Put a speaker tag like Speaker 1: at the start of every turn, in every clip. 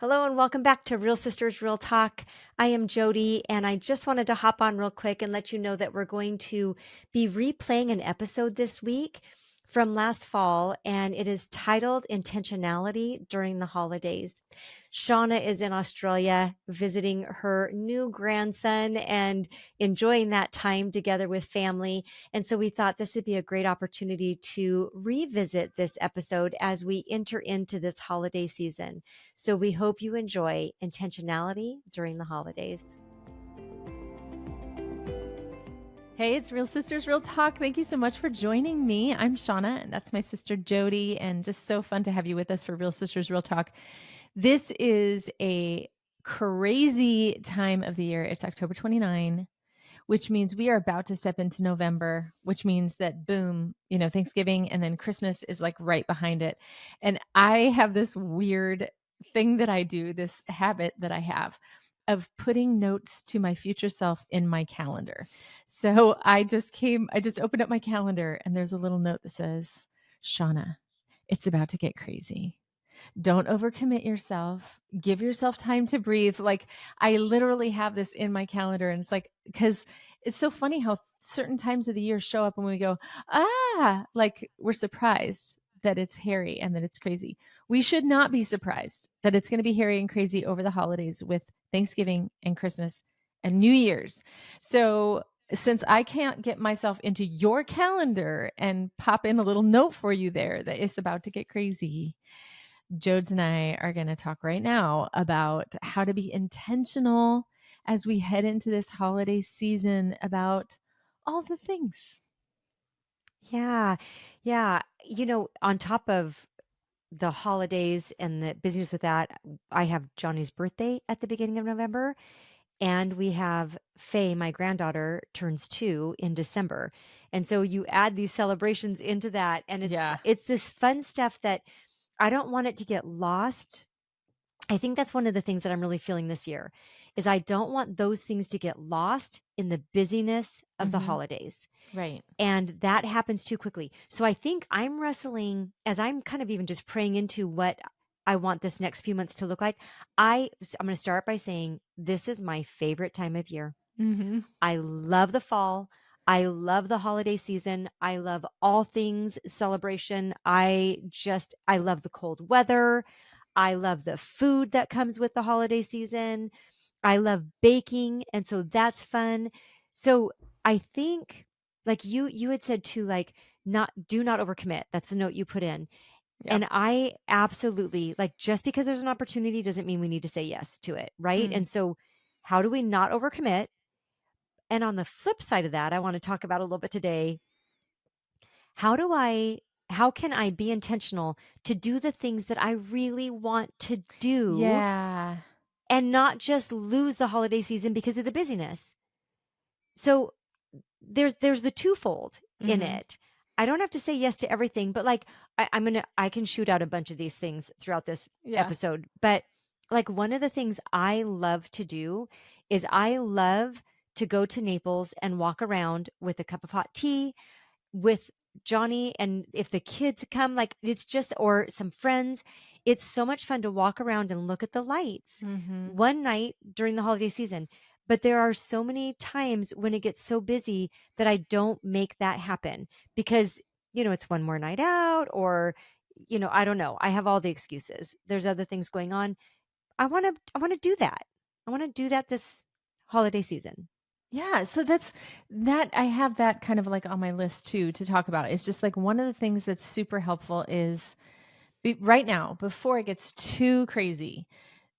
Speaker 1: Hello and welcome back to Real Sisters Real Talk. I am Jody, and I just wanted to hop on real quick and let you know that we're going to be replaying an episode this week from last fall, and it is titled Intentionality During the Holidays. Shawna is in Australia visiting her new grandson and enjoying that time together with family. And so we thought this would be a great opportunity to revisit this episode as we enter into this holiday season. So we hope you enjoy Intentionality During the Holidays.
Speaker 2: Hey, it's Real Sisters Real Talk. Thank you so much for joining me. I'm Shawna, and that's my sister Jody, and just so fun to have you with us for Real Sisters Real Talk. This is a crazy time of the year. It's October 29, which means we are about to step into November, which means that boom, Thanksgiving and then Christmas is like right behind it. And I have this weird thing that I do, this habit that I have of putting notes to my future self in my calendar. So I just opened up my calendar and there's a little note that says, Shawna, it's about to get crazy. Don't overcommit yourself. Give yourself time to breathe. Like I literally have this in my calendar, and it's like, because it's so funny how certain times of the year show up and we go, like we're surprised that it's hairy and that it's crazy. We should not be surprised that it's going to be hairy and crazy over the holidays with Thanksgiving and Christmas and New Year's. So since I can't get myself into your calendar and pop in a little note for you there that it's about to get crazy, Jodes and I are going to talk right now about how to be intentional as we head into this holiday season about all the things.
Speaker 1: Yeah. Yeah. On top of the holidays and the busyness with that, I have Johnny's birthday at the beginning of November. And we have Faye, my granddaughter, turns 2 in December. And so you add these celebrations into that, and it's
Speaker 2: Yeah.
Speaker 1: it's this fun stuff that I don't want it to get lost. I think that's one of the things that I'm really feeling this year is I don't want those things to get lost in the busyness of the
Speaker 2: Mm-hmm.
Speaker 1: holidays.
Speaker 2: Right.
Speaker 1: And that happens too quickly. So I think I'm wrestling as I'm kind of even just praying into what I want this next few months to look like. I'm going to start by saying this is my favorite time of year.
Speaker 2: Mm-hmm.
Speaker 1: I love the fall. I love the holiday season. I love all things celebration. I love the cold weather. I love the food that comes with the holiday season. I love baking, and so that's fun. So I think like you had said too, like not do not overcommit. That's the note you put in.
Speaker 2: Yep.
Speaker 1: And I absolutely like just because there's an opportunity doesn't mean we need to say yes to it, right?
Speaker 2: Mm.
Speaker 1: And so how do we not overcommit? And on the flip side of that, I want to talk about a little bit today. How do I how can I be intentional to do the things that I really want to do
Speaker 2: Yeah.
Speaker 1: and not just lose the holiday season because of the busyness? So there's the twofold in
Speaker 2: Mm-hmm.
Speaker 1: it. I don't have to say yes to everything, but like I can shoot out a bunch of these things throughout this
Speaker 2: Yeah.
Speaker 1: episode. But like one of the things I love to do is I love to go to Naples and walk around with a cup of hot tea with Johnny, and if the kids come, like it's just or some friends, it's so much fun to walk around and look at the lights
Speaker 2: Mm-hmm.
Speaker 1: one night during the holiday season. But there are so many times when it gets so busy that I don't make that happen because, it's one more night out or, I don't know. I have all the excuses. There's other things going on. I want to do that. I want to do that this holiday season.
Speaker 2: Yeah, so that I have that kind of like on my list too to talk about. It's just like one of the things that's super helpful is right now, before it gets too crazy,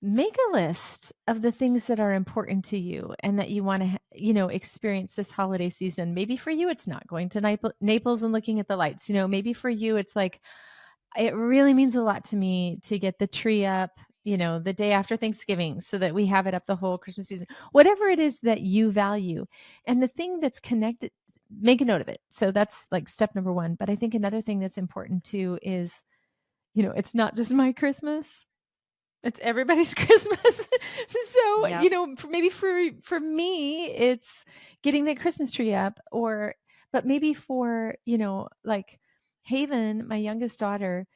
Speaker 2: make a list of the things that are important to you and that you want to, experience this holiday season. Maybe for you, it's not going to Naples and looking at the lights. Maybe for you, it's like, it really means a lot to me to get the tree up, the day after Thanksgiving so that we have it up the whole Christmas season, whatever it is that you value. And the thing that's connected, make a note of it. So that's like step number one. But I think another thing that's important too is, it's not just my Christmas. It's everybody's Christmas. So,
Speaker 1: Yep.
Speaker 2: maybe for me, it's getting the Christmas tree up but maybe for, like Haven, my youngest daughter,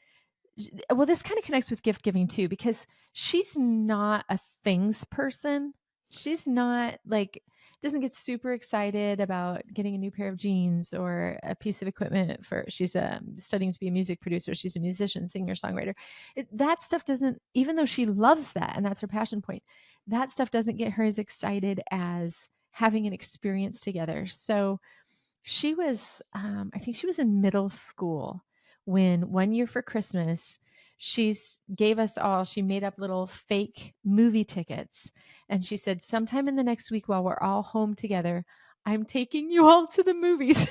Speaker 2: Well, this kind of connects with gift giving too, because she's not a things person. She's not like, doesn't get super excited about getting a new pair of jeans or a piece of equipment for, she's studying to be a music producer. She's a musician, singer, songwriter. That stuff doesn't, even though she loves that and that's her passion point, that stuff doesn't get her as excited as having an experience together. So she was, I think she was in middle school when one year for Christmas, gave us all, she made up little fake movie tickets. And she said, sometime in the next week while we're all home together, I'm taking you all to the movies.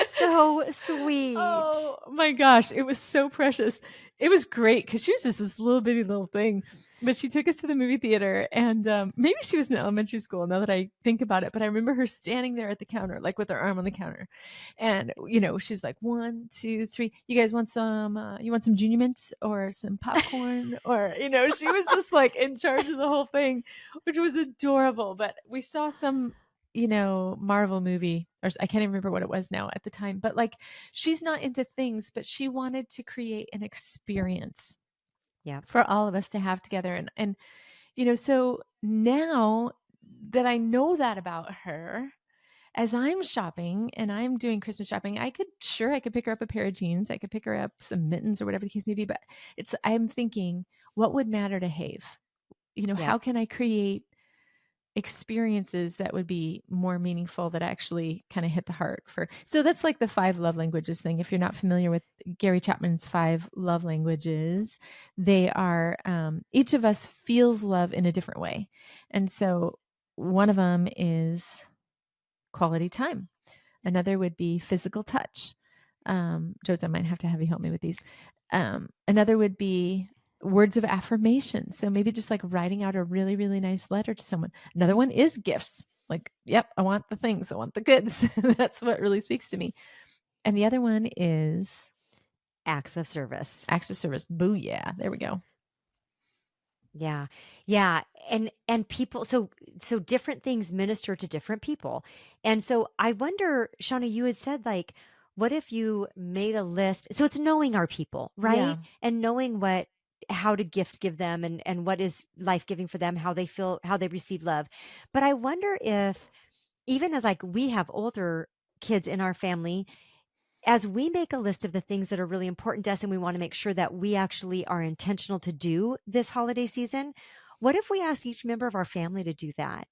Speaker 1: So sweet.
Speaker 2: Oh my gosh, it was so precious. It was great because she was just this little bitty little thing. But she took us to the movie theater, and maybe she was in elementary school now that I think about it. But I remember her standing there at the counter, like with her arm on the counter. And, she's like, 1, 2, 3, you guys want you want some Junior Mints or some popcorn? Or, she was just like in charge of the whole thing, which was adorable. But we saw some Marvel movie, or I can't even remember what it was now at the time, but like she's not into things, but she wanted to create an experience
Speaker 1: Yeah.
Speaker 2: for all of us to have together. And so now that I know that about her, as I'm shopping and I'm doing Christmas shopping, I could pick her up a pair of jeans. I could pick her up some mittens or whatever the case may be, but I'm thinking, what would matter to Have?
Speaker 1: Yeah.
Speaker 2: How can I create experiences that would be more meaningful, that actually kind of hit the heart for. So that's like the 5 love languages thing. If you're not familiar with Gary Chapman's 5 love languages, they are, each of us feels love in a different way. And so one of them is quality time. Another would be physical touch. Jodes, I might have to have you help me with these. Another would be words of affirmation. So maybe just like writing out a really, really nice letter to someone. Another one is gifts. Like, yep, I want the things. I want the goods. That's what really speaks to me. And the other one is
Speaker 1: Acts of service.
Speaker 2: acts of service. Booyah. There we go.
Speaker 1: Yeah. Yeah. And people, so different things minister to different people. And so I wonder, Shauna, you had said like, what if you made a list? So it's knowing our people,
Speaker 2: Yeah.
Speaker 1: right? And knowing how to give them and what is life-giving for them, how they feel, how they receive love. But I wonder if even as like we have older kids in our family, as we make a list of the things that are really important to us and we want to make sure that we actually are intentional to do this holiday season, what if we asked each member of our family to do that?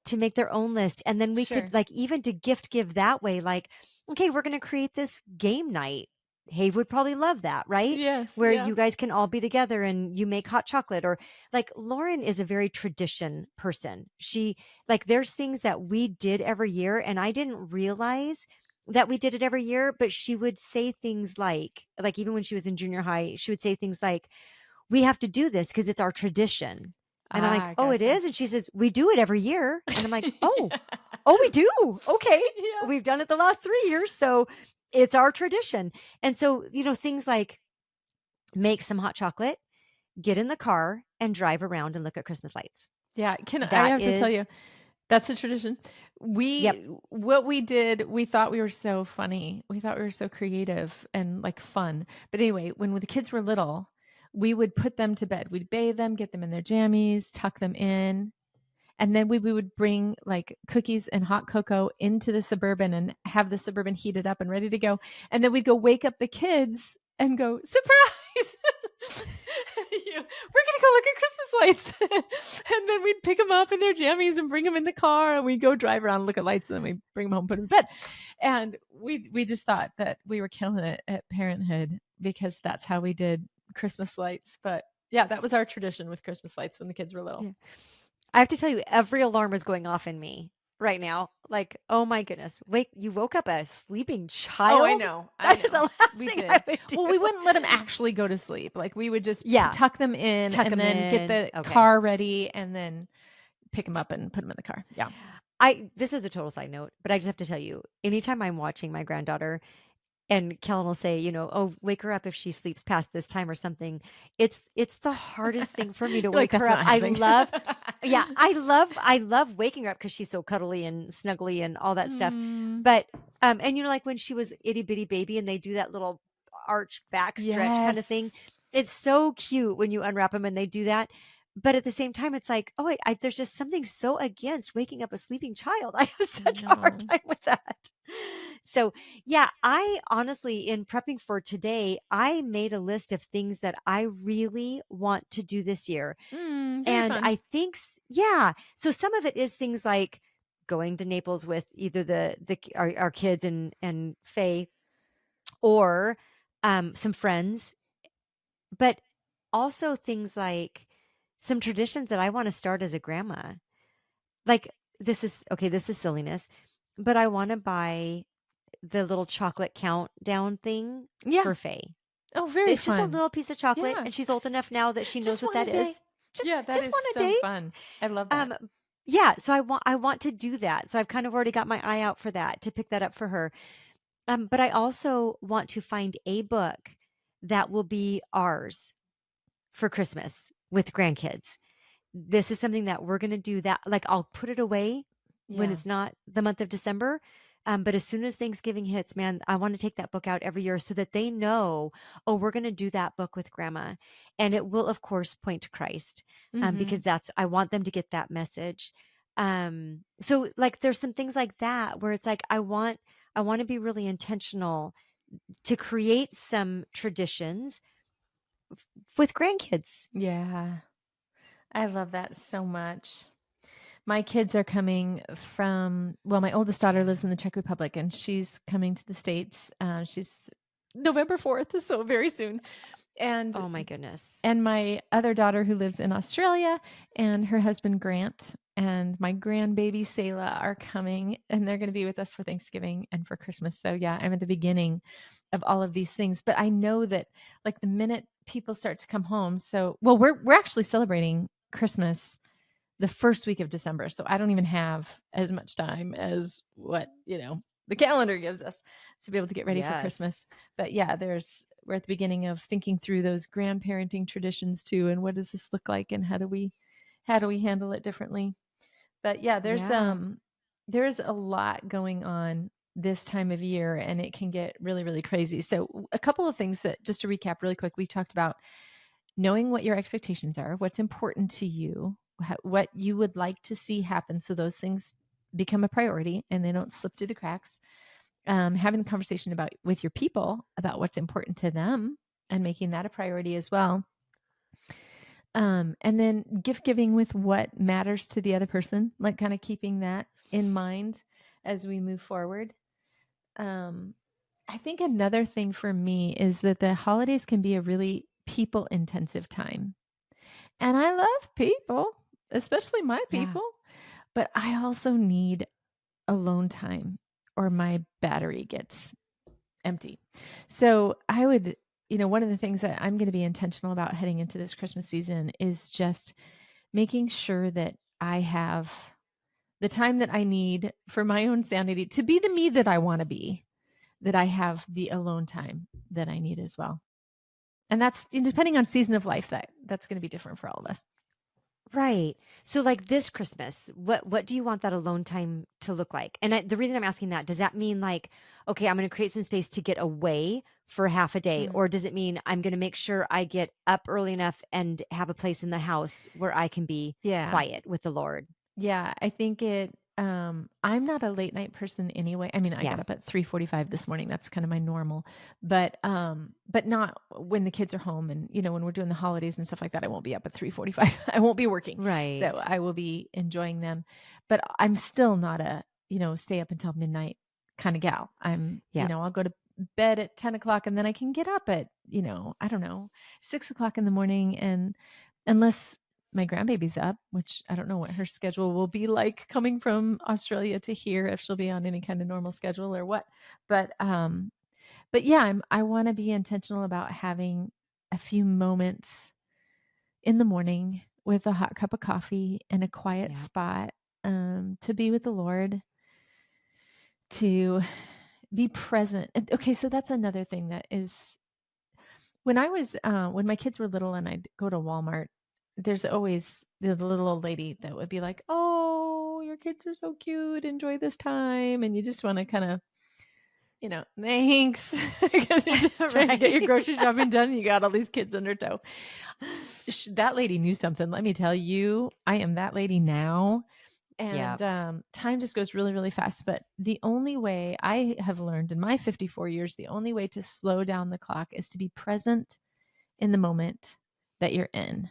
Speaker 1: To make their own list, and then we could
Speaker 2: Sure.
Speaker 1: like even to give that way, like, okay, we're going to create this game night. Hay would probably love that, right?
Speaker 2: Yes.
Speaker 1: Where
Speaker 2: Yeah.
Speaker 1: you guys can all be together and you make hot chocolate, or like Lauren is a very tradition person. She like there's things that we did every year and I didn't realize that we did it every year, but she would say things like even when she was in junior high, she would say things like, we have to do this because it's our tradition. And I'm like, oh, it
Speaker 2: Gotcha.
Speaker 1: is? And she says, we do it every year. And I'm like,
Speaker 2: Yeah.
Speaker 1: oh, we do. Okay.
Speaker 2: Yeah.
Speaker 1: We've done it the last 3 years. So it's our tradition. And so, things like make some hot chocolate, get in the car and drive around and look at Christmas lights.
Speaker 2: Yeah. I
Speaker 1: That
Speaker 2: have to tell
Speaker 1: is,
Speaker 2: you, that's a tradition.
Speaker 1: yep.
Speaker 2: What we did, we thought we were so funny. We thought we were so creative and like fun. But anyway, when the kids were little, we would put them to bed. We'd bathe them, get them in their jammies, tuck them in. And then we would bring like cookies and hot cocoa into the Suburban and have the Suburban heated up and ready to go. And then we'd go wake up the kids and go, surprise! We're going to go look at Christmas lights. And then we'd pick them up in their jammies and bring them in the car, and we'd go drive around and look at lights, and then we'd bring them home, put them in bed. And we just thought that we were killing it at parenthood because that's how we did Christmas lights. But yeah, that was our tradition with Christmas lights when the kids were little.
Speaker 1: Yeah. I have to tell you, every alarm is going off in me right now. Like, oh my goodness. Wait, you woke up a sleeping child?
Speaker 2: Oh, I know.
Speaker 1: That is the last
Speaker 2: We
Speaker 1: thing
Speaker 2: did.
Speaker 1: I would do.
Speaker 2: Well, we wouldn't let them actually go to sleep. Like we would just
Speaker 1: Yeah.
Speaker 2: tuck them in
Speaker 1: Tuck
Speaker 2: and
Speaker 1: 'em
Speaker 2: then get
Speaker 1: in.
Speaker 2: the
Speaker 1: Okay.
Speaker 2: car ready and then pick them up and put them in the car. Yeah.
Speaker 1: This is a total side note, but I just have to tell you, anytime I'm watching my granddaughter and Kellen will say, oh, wake her up if she sleeps past this time or something. It's the hardest thing for me to
Speaker 2: You're
Speaker 1: wake
Speaker 2: like,
Speaker 1: her
Speaker 2: "That's
Speaker 1: up.
Speaker 2: not happening."
Speaker 1: Yeah, I love waking her up because she's so cuddly and snuggly and all that stuff.
Speaker 2: Mm.
Speaker 1: But, and like when she was itty bitty baby and they do that little arch back stretch kind of thing.
Speaker 2: Yes.
Speaker 1: It's so cute when you unwrap them and they do that. But at the same time, it's like, oh, wait, there's just something so against waking up a sleeping child. I have
Speaker 2: I
Speaker 1: such a hard
Speaker 2: know.
Speaker 1: time with that. So, yeah, I honestly, in prepping for today, I made a list of things that I really want to do this year.
Speaker 2: Very
Speaker 1: And
Speaker 2: fun.
Speaker 1: I think, yeah. So some of it is things like going to Naples with either our kids and Faye, or some friends, but also things like some traditions that I want to start as a grandma. Like, this is okay, this is silliness, but I want to buy the little chocolate countdown thing
Speaker 2: Yeah.
Speaker 1: for Faye.
Speaker 2: Oh, very
Speaker 1: It's just a
Speaker 2: fun.
Speaker 1: little piece of chocolate,
Speaker 2: Yeah.
Speaker 1: and she's old enough now that she knows
Speaker 2: Just
Speaker 1: what
Speaker 2: one
Speaker 1: that
Speaker 2: a day.
Speaker 1: is. Just
Speaker 2: Yeah, that
Speaker 1: just
Speaker 2: is
Speaker 1: one a
Speaker 2: so
Speaker 1: day.
Speaker 2: fun. I love that.
Speaker 1: Um, yeah, so I want to do that. So I've kind of already got my eye out for that, to pick that up for her. But I also want to find a book that will be ours for Christmas with grandkids. This is something that we're going to do, that like I'll put it away when
Speaker 2: Yeah.
Speaker 1: it's not the month of December. But as soon as Thanksgiving hits, man, I want to take that book out every year so that they know, oh, we're going to do that book with grandma. And it will, of course, point to Christ, because
Speaker 2: Mhm.
Speaker 1: I want them to get that message. So like there's some things like that where it's like, I want to be really intentional to create some traditions with grandkids.
Speaker 2: Yeah. I love that so much. My kids are coming from, well, my oldest daughter lives in the Czech Republic and she's coming to the States. She's November 4th, so very soon. And
Speaker 1: Oh my goodness.
Speaker 2: and my other daughter who lives in Australia and her husband Grant and my grandbaby Selah are coming and they're going to be with us for Thanksgiving and for Christmas. So yeah, I'm at the beginning of all of these things, but I know that like the minute people start to come home, so well we're actually celebrating Christmas the first week of December. So I don't even have as much time as what, the calendar gives us to be able to get ready for
Speaker 1: Yes.
Speaker 2: Christmas. But yeah, we're at the beginning of thinking through those grandparenting traditions too, and what does this look like, and how do we handle it differently? But yeah,
Speaker 1: Yeah.
Speaker 2: there's a lot going on this time of year, and it can get really, really crazy. So a couple of things that, just to recap really quick, we talked about knowing what your expectations are, what's important to you, what you would like to see happen, so those things become a priority and they don't slip through the cracks. Having the conversation about with your people about what's important to them and making that a priority as well. And then gift giving with what matters to the other person, like kind of keeping that in mind as we move forward. Um, I think another thing for me is that the holidays can be a really people intensive time. And I love people, especially my
Speaker 1: Yeah.
Speaker 2: people, but I also need alone time or my battery gets empty. So I would, one of the things that I'm going to be intentional about heading into this Christmas season is just making sure that I have the time that I need for my own sanity to be the me that I want to be, that I have the alone time that I need as well. And that's depending on season of life, that's going to be different for all of us.
Speaker 1: Right. So like this Christmas, what do you want that alone time to look like? And the reason I'm asking that, does that mean like, okay, I'm going to create some space to get away for half a day,
Speaker 2: Mm.
Speaker 1: or does it mean I'm going to make sure I get up early enough and have a place in the house where I can be
Speaker 2: Yeah.
Speaker 1: quiet with the Lord?
Speaker 2: Yeah, I think I'm not a late night person anyway. I mean, I got
Speaker 1: Yeah.
Speaker 2: up at 3:45 this morning. That's kind of my normal. But not when the kids are home and when we're doing the holidays and stuff like that, I won't be up at 3:45. I won't be working. So
Speaker 1: Right.
Speaker 2: I will be enjoying them. But I'm still not a, stay up until midnight kind of gal.
Speaker 1: Yeah.
Speaker 2: I'll go to bed at 10 o'clock and then I can get up at, I don't know, 6 o'clock in the morning. And unless my grandbaby's up, which I don't know what her schedule will be like coming from Australia to here, if she'll be on any kind of normal schedule or what. But yeah, I want to be intentional about having a few moments in the morning with a hot cup of coffee and a quiet
Speaker 1: Yeah.
Speaker 2: spot, to be with the Lord, to be present. Okay, so that's another thing that is, when my kids were little and I'd go to Walmart, there's always the little old lady that would be like, "Oh, your kids are so cute. Enjoy this time." And you just want to kind of thanks, because you're just trying to get your
Speaker 1: Right.
Speaker 2: grocery shopping done, and you got all these kids under tow. That lady knew something, let me tell you. I am that lady now,
Speaker 1: Yeah.
Speaker 2: and, time just goes really, really fast, but the only way I have learned in my 54 years, the only way to slow down the clock is to be present in the moment that you're in.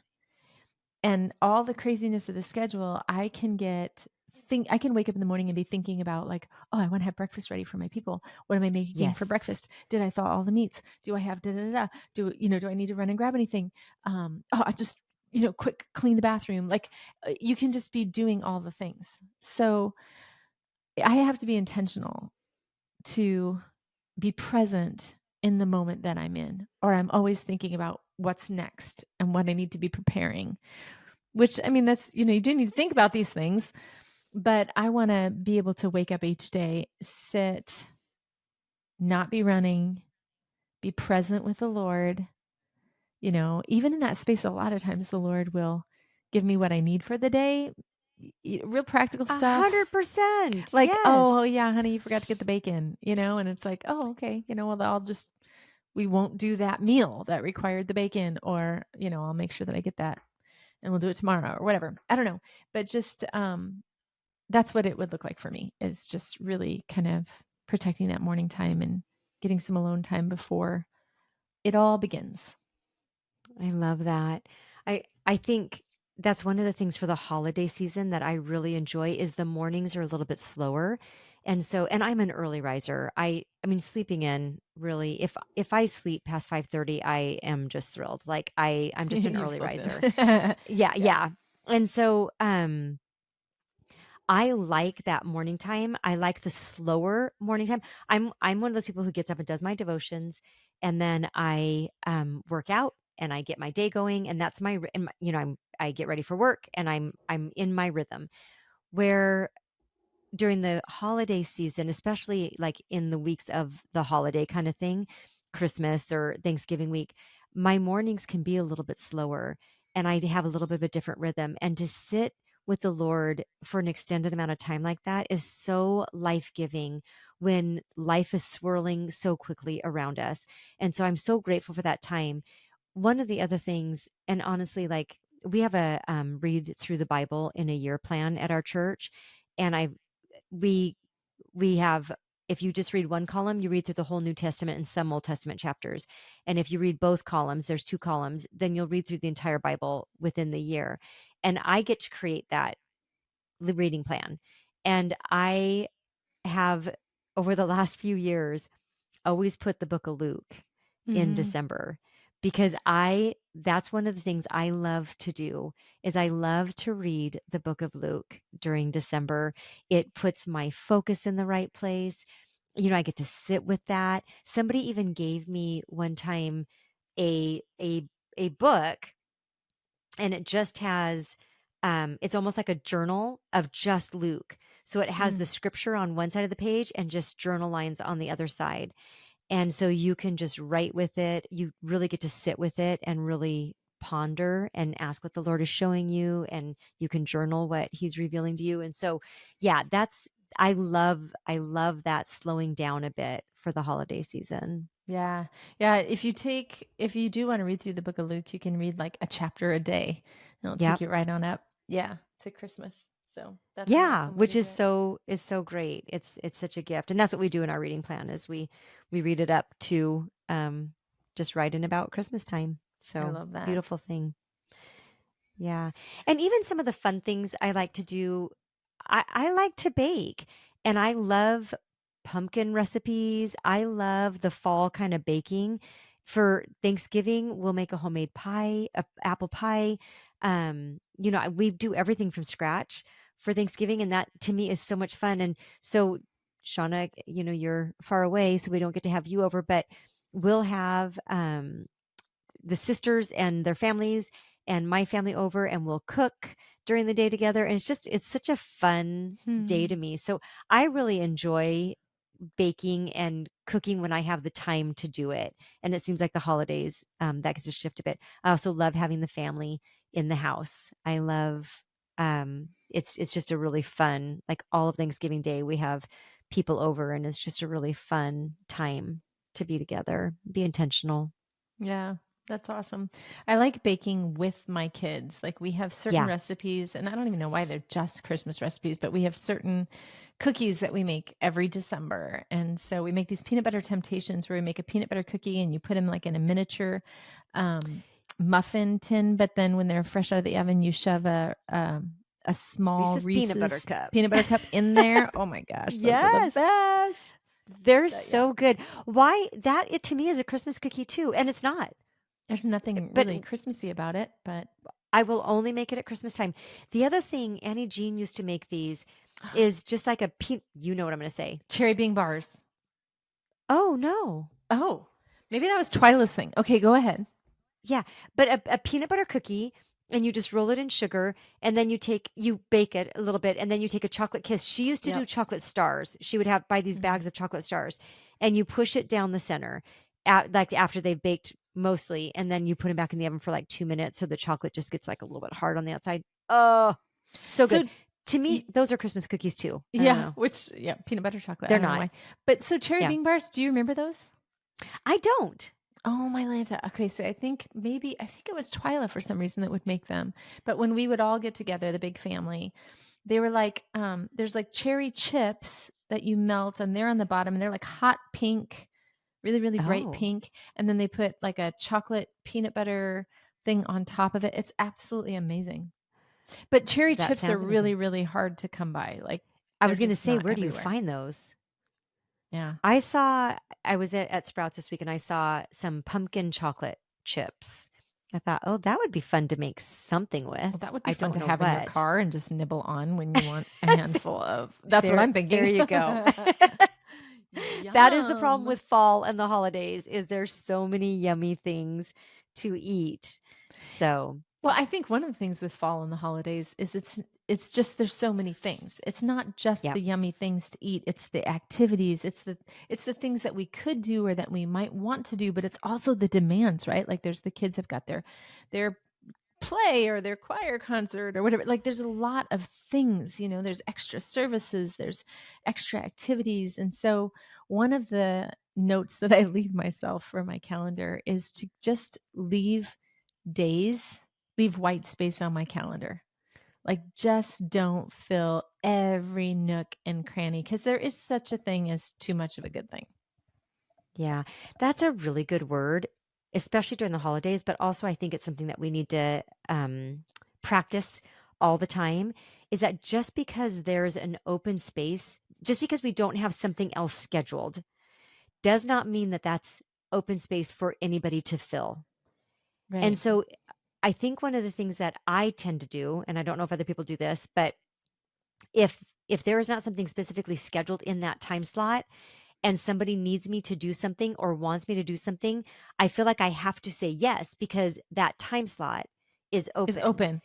Speaker 2: And all the craziness of the schedule, I can wake up in the morning and be thinking about like, oh, I want to have breakfast ready for my people. What am I making for
Speaker 1: Yes.
Speaker 2: breakfast? Did I thaw all the meats? Do I have da da da? Do I need to run and grab anything? I just quick clean the bathroom. Like you can just be doing all the things. So I have to be intentional to be present in the moment that I'm in, or I'm always thinking about what's next and what I need to be preparing. Which, I mean, that's, you do need to think about these things, but I want to be able to wake up each day, sit, not be running, be present with the Lord. Even in that space, a lot of times the Lord will give me what I need for the day, real practical stuff.
Speaker 1: 100%.
Speaker 2: Like, oh,
Speaker 1: Yes.
Speaker 2: yeah, honey, you forgot to get the bacon, and it's like, oh, okay, well, we won't do that meal that required the bacon, or, I'll make sure that I get that and we'll do it tomorrow or whatever. I don't know. But just that's what it would look like for me, is just really kind of protecting that morning time and getting some alone time before it all begins.
Speaker 1: I love that. I think that's one of the things for the holiday season that I really enjoy is the mornings are a little bit slower. And I'm an early riser. I mean sleeping in really if I sleep past 5:30, I am just thrilled. Like I'm just an
Speaker 2: You've
Speaker 1: early
Speaker 2: slept in.
Speaker 1: riser. Yeah,
Speaker 2: Yeah.
Speaker 1: yeah. And so I like that morning time. I like the slower morning time. I'm one of those people who gets up and does my devotions, and then I work out and I get my day going, and that's I get ready for work, and I'm in my rhythm. Where during the holiday season, especially like in the weeks of the holiday kind of thing, Christmas or Thanksgiving week, my mornings can be a little bit slower and I have a little bit of a different rhythm. And to sit with the Lord for an extended amount of time like that is so life giving when life is swirling so quickly around us. And so I'm so grateful for that time. One of the other things, and honestly, like we have a read through the Bible in a year plan at our church. And we we have if you just read one column, you read through the whole New Testament and some Old Testament chapters. And if you read both columns, there's two columns, then you'll read through the entire Bible within the year. And I get to create that reading plan. And I have over the last few years always put the book of Luke in
Speaker 2: Mhm.
Speaker 1: December because I that's one of the things I love to do is I love to read the book of Luke during December. It puts my focus in the right place. I get to sit with that. Somebody even gave me one time a a a book and it just has it's almost like a journal of just Luke. So it has the
Speaker 2: Mm.
Speaker 1: scripture on one side of the page and just journal lines on the other side. And so you can just write with it. You really get to sit with it and really ponder and ask what the Lord is showing you. And you can journal what he's revealing to you. And so, yeah, I love that slowing down a bit for the holiday season.
Speaker 2: Yeah. Yeah, if you do wanna read through the book of Luke, you can read, like, a chapter a day, and it'll take
Speaker 1: Yep.
Speaker 2: you right on up, yeah, to Christmas. So, that's an
Speaker 1: Yeah,
Speaker 2: awesome way
Speaker 1: which
Speaker 2: to do
Speaker 1: is
Speaker 2: it.
Speaker 1: so great. It's such a gift. And that's what we do in our reading plan is we read it up to just right in about Christmas time.
Speaker 2: I
Speaker 1: So
Speaker 2: love that.
Speaker 1: beautiful thing. Yeah. And even some of the fun things I like to do, I like to bake and I love pumpkin recipes. I love the fall kind of baking. For Thanksgiving, we'll make a homemade pie, a apple pie. We do everything from scratch for Thanksgiving. And that to me is so much fun. And so, Shauna, you're far away, so we don't get to have you over, but we'll have the sisters and their families and my family over and we'll cook during the day together and it's such a fun day to
Speaker 2: Hmm.
Speaker 1: me. So I really enjoy baking and cooking when I have the time to do it. And it seems like the holidays that gets to shift a bit. I also love having the family in the house. I love it's just a really fun like all of Thanksgiving Day we have people over, and it's just a really fun time to be together, be intentional.
Speaker 2: Yeah, that's awesome. I like baking with my kids. Like we have certain
Speaker 1: Yeah.
Speaker 2: recipes, and I don't even know why they're just Christmas recipes, but we have certain cookies that we make every December. And so we make these peanut butter temptations where we make a peanut butter cookie and you put them like in a miniature um, muffin tin, but then when they're fresh out of the oven, you shove a small
Speaker 1: Reese's peanut butter
Speaker 2: Reese's
Speaker 1: cup.
Speaker 2: peanut butter cup in there. Oh my gosh, those are the
Speaker 1: Yes.
Speaker 2: best.
Speaker 1: They're
Speaker 2: Yeah.
Speaker 1: so good. Why that it to me is a Christmas cookie too, and it's not.
Speaker 2: There's nothing
Speaker 1: But
Speaker 2: really Christmassy about it, but
Speaker 1: I will only make it at Christmas time. The other thing, Annie Jean used to make these is just like a you know what I'm going to say.
Speaker 2: cherry bean bars.
Speaker 1: Oh, no.
Speaker 2: Oh, maybe that was Twyla's thing. Okay, go ahead.
Speaker 1: Yeah, but a peanut butter cookie, and you just roll it in sugar, and then you bake it a little bit, and then you take a chocolate kiss. She used to do
Speaker 2: Yep.
Speaker 1: chocolate stars. She would have buy these
Speaker 2: Mhm.
Speaker 1: bags of chocolate stars, and you push it down the center, like after they've baked mostly, and then you put them back in the oven for like 2 minutes, so the chocolate just gets like a little bit hard on the outside. Oh, so good.
Speaker 2: So,
Speaker 1: To me,
Speaker 2: y
Speaker 1: those are Christmas cookies too. I don't
Speaker 2: yeah,
Speaker 1: know.
Speaker 2: peanut butter chocolate. I
Speaker 1: They're
Speaker 2: don't know
Speaker 1: not.
Speaker 2: why. But so cherry
Speaker 1: Yeah,
Speaker 2: bean bars, do you remember those?
Speaker 1: I don't.
Speaker 2: Oh, my Lanta. Okay, so I think it was Twyla for some reason that would make them. But when we would all get together, the big family, they were like, there's like cherry chips that you melt and they're on the bottom and they're like hot pink, really, really bright
Speaker 1: Oh,
Speaker 2: pink. And then they put like a chocolate peanut butter thing on top of it. It's absolutely amazing. But cherry
Speaker 1: that
Speaker 2: chips are
Speaker 1: sounds
Speaker 2: really,
Speaker 1: amazing.
Speaker 2: really hard to come by. Like
Speaker 1: I
Speaker 2: they're
Speaker 1: was going to
Speaker 2: just
Speaker 1: say,
Speaker 2: not
Speaker 1: where do you
Speaker 2: everywhere.
Speaker 1: find those?
Speaker 2: Yeah.
Speaker 1: I was at Sprouts this week and I saw some pumpkin chocolate chips. I thought, oh, that would be fun to make something with.
Speaker 2: Well, that would be
Speaker 1: I
Speaker 2: fun
Speaker 1: don't
Speaker 2: to
Speaker 1: know
Speaker 2: have in your
Speaker 1: what.
Speaker 2: car and just nibble on when you want a handful of that's what I'm
Speaker 1: There
Speaker 2: thinking.
Speaker 1: you go. That is the problem
Speaker 2: Yum.
Speaker 1: with fall and the holidays is there's so many yummy things to eat. So,
Speaker 2: Well, I think one of the things with fall and the holidays is it's just there's so many things. It's not just
Speaker 1: yep.
Speaker 2: the yummy things to eat, it's the activities, it's the things that we could do or that we might want to do, but it's also the demands, right? Like there's the kids have got their play or their choir concert or whatever. Like there's a lot of things, there's extra services, there's extra activities. And so one of the notes that I leave myself for my calendar is to just days, leave white space on my calendar. Like just don't fill every nook and cranny because there is such a thing as too much of a good thing.
Speaker 1: Yeah, that's a really good word, especially during the holidays, but also I think it's something that we need to practice all the time is that just because there's an open space, just because we don't have something else scheduled, does not mean that that's open space for anybody to fill. And
Speaker 2: Right.
Speaker 1: so I think one of the things that I tend to do, and I don't know if other people do this, but if there is not something specifically scheduled in that time slot, and somebody needs me to do something or wants me to do something, I feel like I have to say yes because that time slot is
Speaker 2: Is
Speaker 1: open.
Speaker 2: open.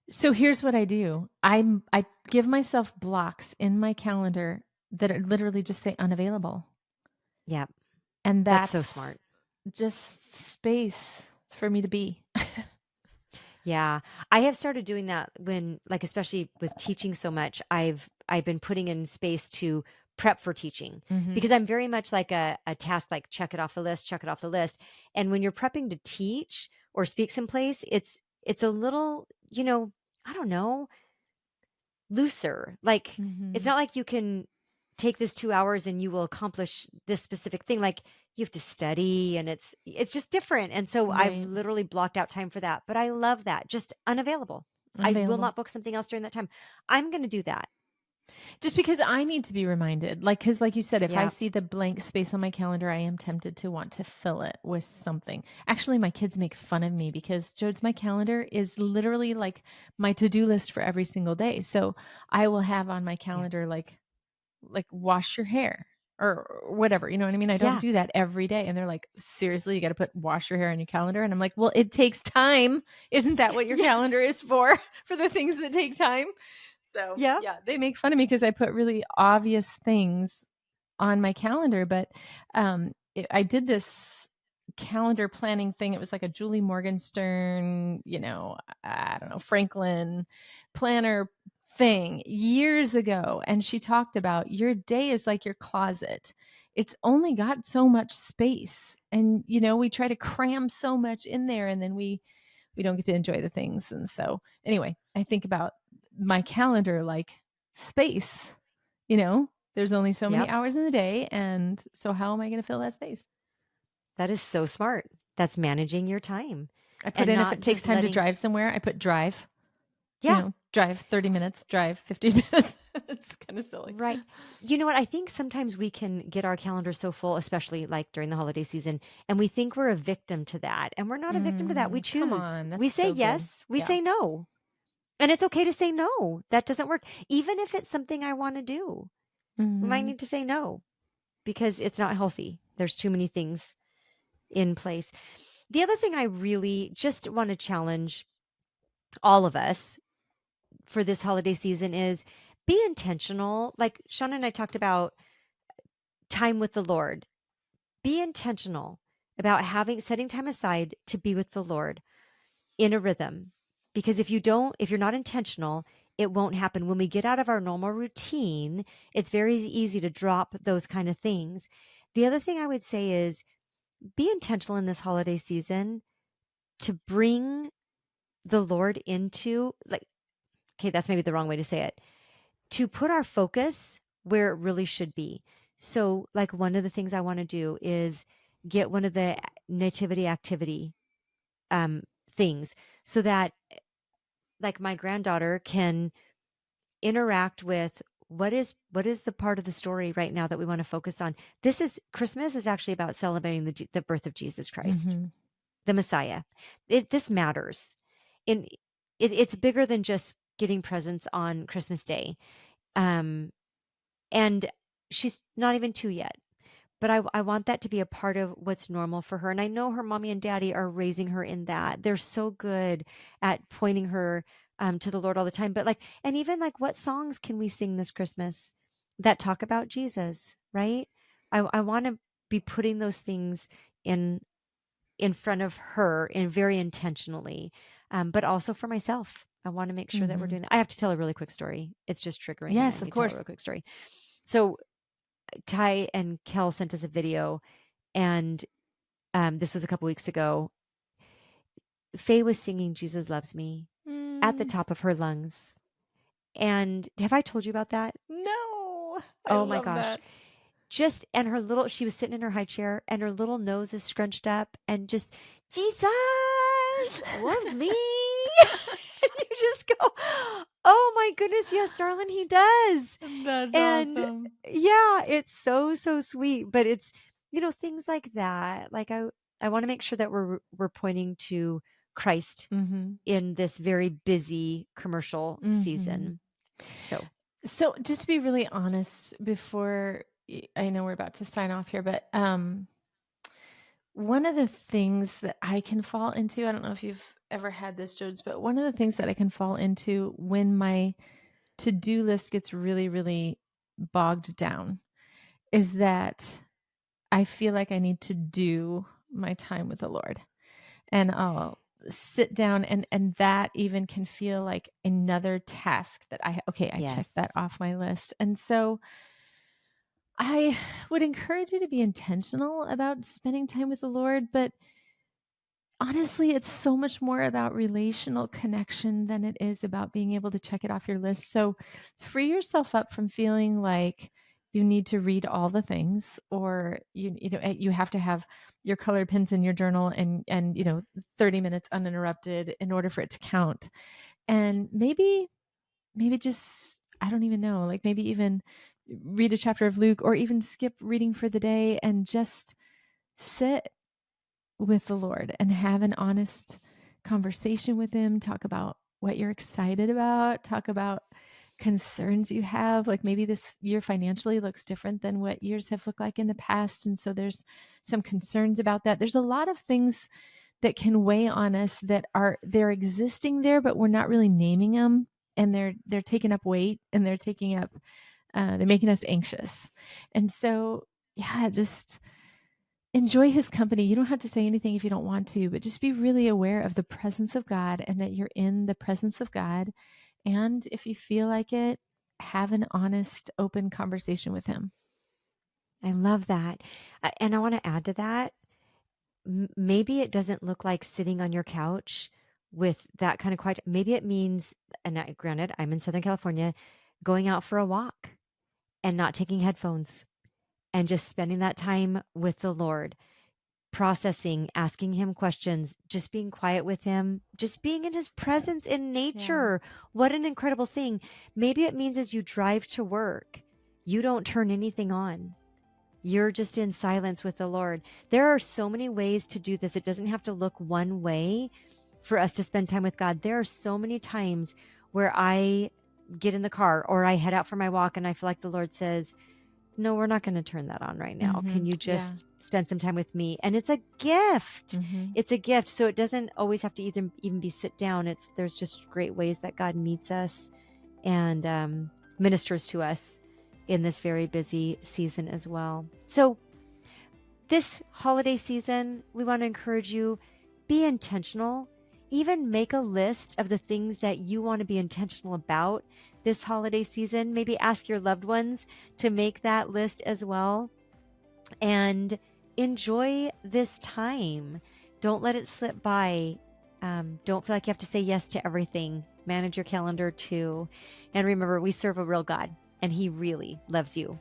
Speaker 2: So here's what I do. I give myself blocks in my calendar that are literally just say unavailable.
Speaker 1: Yeah,
Speaker 2: And
Speaker 1: that's so
Speaker 2: that's
Speaker 1: smart.
Speaker 2: just space for me to be.
Speaker 1: Yeah. I have started doing that when like especially with teaching so much, I've been putting in space to prep for teaching
Speaker 2: Mhm.
Speaker 1: because I'm very much like a task like check it off the list, check it off the list. And when you're prepping to teach or speak someplace, it's a little, I don't know, looser. Like, it's
Speaker 2: Mhm.
Speaker 1: not like you can take this 2 hours and you will accomplish this specific thing. Like, you have to study and it's just different. And so I've
Speaker 2: Right.
Speaker 1: literally blocked out time for that. But I love that. Just unavailable. I will
Speaker 2: Unavailable.
Speaker 1: not book something else during that time. I'm going to do that.
Speaker 2: Just because I need to be reminded, cause like you said, if I
Speaker 1: Yeah.
Speaker 2: see the blank space on my calendar, I am tempted to want to fill it with something. Actually, my kids make fun of me because Jodes, my calendar is literally like my to-do list for every single day. So I will have on my
Speaker 1: Yeah.
Speaker 2: calendar like wash your hair or whatever. You know what I mean? I don't
Speaker 1: Yeah.
Speaker 2: do that every day. And they're like, seriously, you got to put wash your hair on your calendar. And I'm like, well, it takes time. Isn't that what your
Speaker 1: Yeah.
Speaker 2: calendar is for? For the things that take time. So
Speaker 1: Yeah.
Speaker 2: yeah, they make fun of me because I put really obvious things on my calendar. But I did this calendar planning thing. It was like a Julie Morgenstern, I don't know, Franklin planner thing years ago, and she talked about your day is like your closet. It's only got so much space, and we try to cram so much in there, and then we don't get to enjoy the things. And so anyway, I think about my calendar like space. There's only so many
Speaker 1: Yep.
Speaker 2: hours in the day, and so how am I going to fill that space?
Speaker 1: That is so smart. That's managing your time
Speaker 2: I put
Speaker 1: and
Speaker 2: in, if
Speaker 1: not
Speaker 2: it takes
Speaker 1: just
Speaker 2: time to
Speaker 1: letting,
Speaker 2: drive somewhere, I put drive.
Speaker 1: yeah,
Speaker 2: Drive 30 minutes, drive 15 minutes. It's kind of silly.
Speaker 1: right. You know what? I think sometimes we can get our calendar so full, especially like during the holiday season, and we think we're a victim to that. And we're not a victim to that. We
Speaker 2: Come
Speaker 1: choose.
Speaker 2: on,
Speaker 1: We
Speaker 2: that's
Speaker 1: say
Speaker 2: so good.
Speaker 1: yes, we
Speaker 2: Yeah.
Speaker 1: say no. And it's okay to say no. That doesn't work. Even if it's something I want to do, we might
Speaker 2: Mhm.
Speaker 1: need to say no because it's not healthy. There's too many things in place. The other thing I really just want to challenge all of us for this holiday season is be intentional. Like Shauna and I talked about time with the Lord. Be intentional about setting time aside to be with the Lord in a rhythm. Because if you're not intentional, it won't happen. When we get out of our normal routine, it's very easy to drop those kind of things. The other thing I would say is be intentional in this holiday season to bring the Lord into, like, okay, that's maybe the wrong way to say it, to put our focus where it really should be. So, like, one of the things I want to do is get one of the nativity activity um, things so that, like, my granddaughter can interact with what is the part of the story right now that we want to focus on. Christmas is actually about celebrating the birth of Jesus Christ,
Speaker 2: Mhm.
Speaker 1: the Messiah. This matters. It's bigger than just getting presents on Christmas Day. Um, and she's not even 2 yet. But I want that to be a part of what's normal for her. And I know her mommy and daddy are raising her in that. They're so good at pointing her to the Lord all the time. But like, and even like, what songs can we sing this Christmas that talk about Jesus, right? I want to be putting those things in in front of her and very intentionally, but also for myself. I want to make sure that we're
Speaker 2: Mhm.
Speaker 1: doing that. I have to tell a really quick story. It's just triggering, and I
Speaker 2: Yes,
Speaker 1: need
Speaker 2: of
Speaker 1: to tell a
Speaker 2: course.
Speaker 1: real quick story. So Ty and Kel sent us a video, and this was a couple weeks ago. Faye was singing "Jesus Loves Me" at the
Speaker 2: Mm.
Speaker 1: top of her lungs. And have I told you about that?
Speaker 2: No, I
Speaker 1: Oh my
Speaker 2: love
Speaker 1: gosh.
Speaker 2: that.
Speaker 1: And she was sitting in her high chair and her little nose is scrunched up and just, Jesus loves me. And you just go, oh my goodness, yes, darling, he does.
Speaker 2: That's
Speaker 1: And
Speaker 2: awesome.
Speaker 1: yeah, it's so, so sweet. But it's, things like that. Like I want to make sure that we're pointing to Christ
Speaker 2: Mhm.
Speaker 1: in this very busy commercial
Speaker 2: Mhm.
Speaker 1: season. So
Speaker 2: So, just to be really honest, before I know we're about to sign off here, but one of the things that I can fall into, I don't know if you've ever had this, Jodes, but one of the things that I can fall into when my to-do list gets really, really bogged down is that I feel like I need to do my time with the Lord. And I'll sit down, and that even can feel like another task that I checked that
Speaker 1: yes.
Speaker 2: off my list. And so I would encourage you to be intentional about spending time with the Lord, but honestly, it's so much more about relational connection than it is about being able to check it off your list. So free yourself up from feeling like you need to read all the things, or you have to have your colored pens in your journal and 30 minutes uninterrupted in order for it to count. And maybe just, I don't even know, like maybe even read a chapter of Luke, or even skip reading for the day and just sit with the Lord and have an honest conversation with him. Talk about what you're excited about, talk about concerns you have. Like maybe this year financially looks different than what years have looked like in the past, and so there's some concerns about that. There's a lot of things that can weigh on us that they're existing there, but we're not really naming them, and they're taking up weight, and they're making us anxious. And so yeah, just enjoy his company. You don't have to say anything if you don't want to, but just be really aware of the presence of God, and that you're in the presence of God, And if you feel like it, have an honest, open conversation with him.
Speaker 1: I love that. And I want to add to that. Maybe it doesn't look like sitting on your couch with that kind of quiet. Maybe it means, and granted, I'm in Southern California, going out for a walk and not taking headphones and just spending that time with the Lord, processing, asking him questions, just being quiet with him, just being in his presence in
Speaker 2: Yeah.
Speaker 1: nature. What an incredible thing. Maybe it means as you drive to work, you don't turn anything on. You're just in silence with the Lord. There are so many ways to do this. It doesn't have to look one way for us to spend time with God. There are so many times where I get in the car or I head out for my walk and I feel like the Lord says, no, we're not going to turn that on right now. Can you
Speaker 2: Yeah.
Speaker 1: just spend some time with me? And it's a gift.
Speaker 2: Mm-hmm.
Speaker 1: It's a gift. So it doesn't always have to even be sit down. There's just great ways that God meets us and ministers to us in this very busy season as well. So this holiday season, we want to encourage you, be intentional. Even make a list of the things that you want to be intentional about this holiday season. Maybe ask your loved ones to make that list as well. And enjoy this time. Don't let it slip by. Don't feel like you have to say yes to everything. Manage your calendar too. And remember, we serve a real God, and he really loves you.